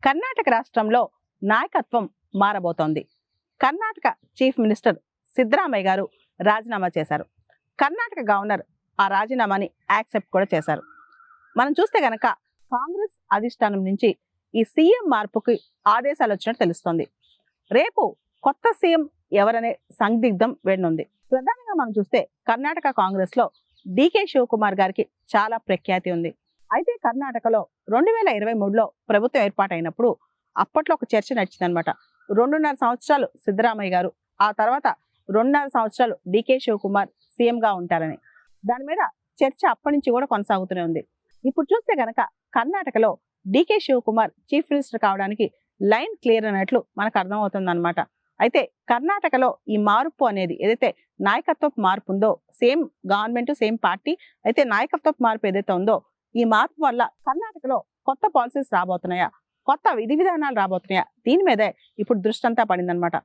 కర్ణాటక రాష్ట్రంలో నాయకత్వం మారబోతోంది. Karnataka chief minister Siddaramaiah గారు రాజీనామా చేశారు. కర్ణాటక గవర్నర్ ఆ రాజీనామాని యాక్సెప్ట్ కూడా చేశారు. మనం చూస్తే గనక కాంగ్రెస్ అధిష్టానం నుంచి ఈ సీఎం మార్పుకి ఆదేశాలు వచ్చినట్టు తెలుస్తోంది. రేపు కొత్త సీఎం ఎవరనే సందిగ్ధం వెన్నుంది. ప్రధానంగా మనం చూస్తే కర్ణాటక కాంగ్రెస్ లో డికే శివకుమార్ గారికి చాలా ప్రఖ్యాతి ఉంది. అయితే కర్ణాటకలో 2023లో ప్రభుత్వం ఏర్పాటైనప్పుడు అప్పట్లో ఒక చర్చ నడిచిందనమాట. 2.5 సంవత్సరాలు సిద్ధరామయ్య గారు, ఆ తర్వాత 2.5 సంవత్సరాలు డికే శివకుమార్ సీఎం గా ఉంటారని. దాని మీద చర్చ అప్పటి నుంచి కూడా కొనసాగుతూనే ఉంది. ఇప్పుడు చూస్తే గనక కర్ణాటకలో డికే శివకుమార్ చీఫ్ మినిస్టర్ కావడానికి లైన్ క్లియర్ అన్నట్లు మనకు అర్థమవుతుంది అనమాట. అయితే కర్ణాటకలో ఈ మార్పు అనేది ఏదైతే నాయకత్వపు మార్పు ఉందో, సేమ్ గవర్నమెంట్ సేమ్ పార్టీ, అయితే నాయకత్వపు మార్పు ఏదైతే ఉందో ఈ మార్పు వల్ల కర్ణాటకలో కొత్త పాలసీస్ రాబోతున్నాయా, కొత్త విధి విధానాలు రాబోతున్నాయా, దీని మీదే ఇప్పుడు దృష్టి అంతా పడిందనమాట.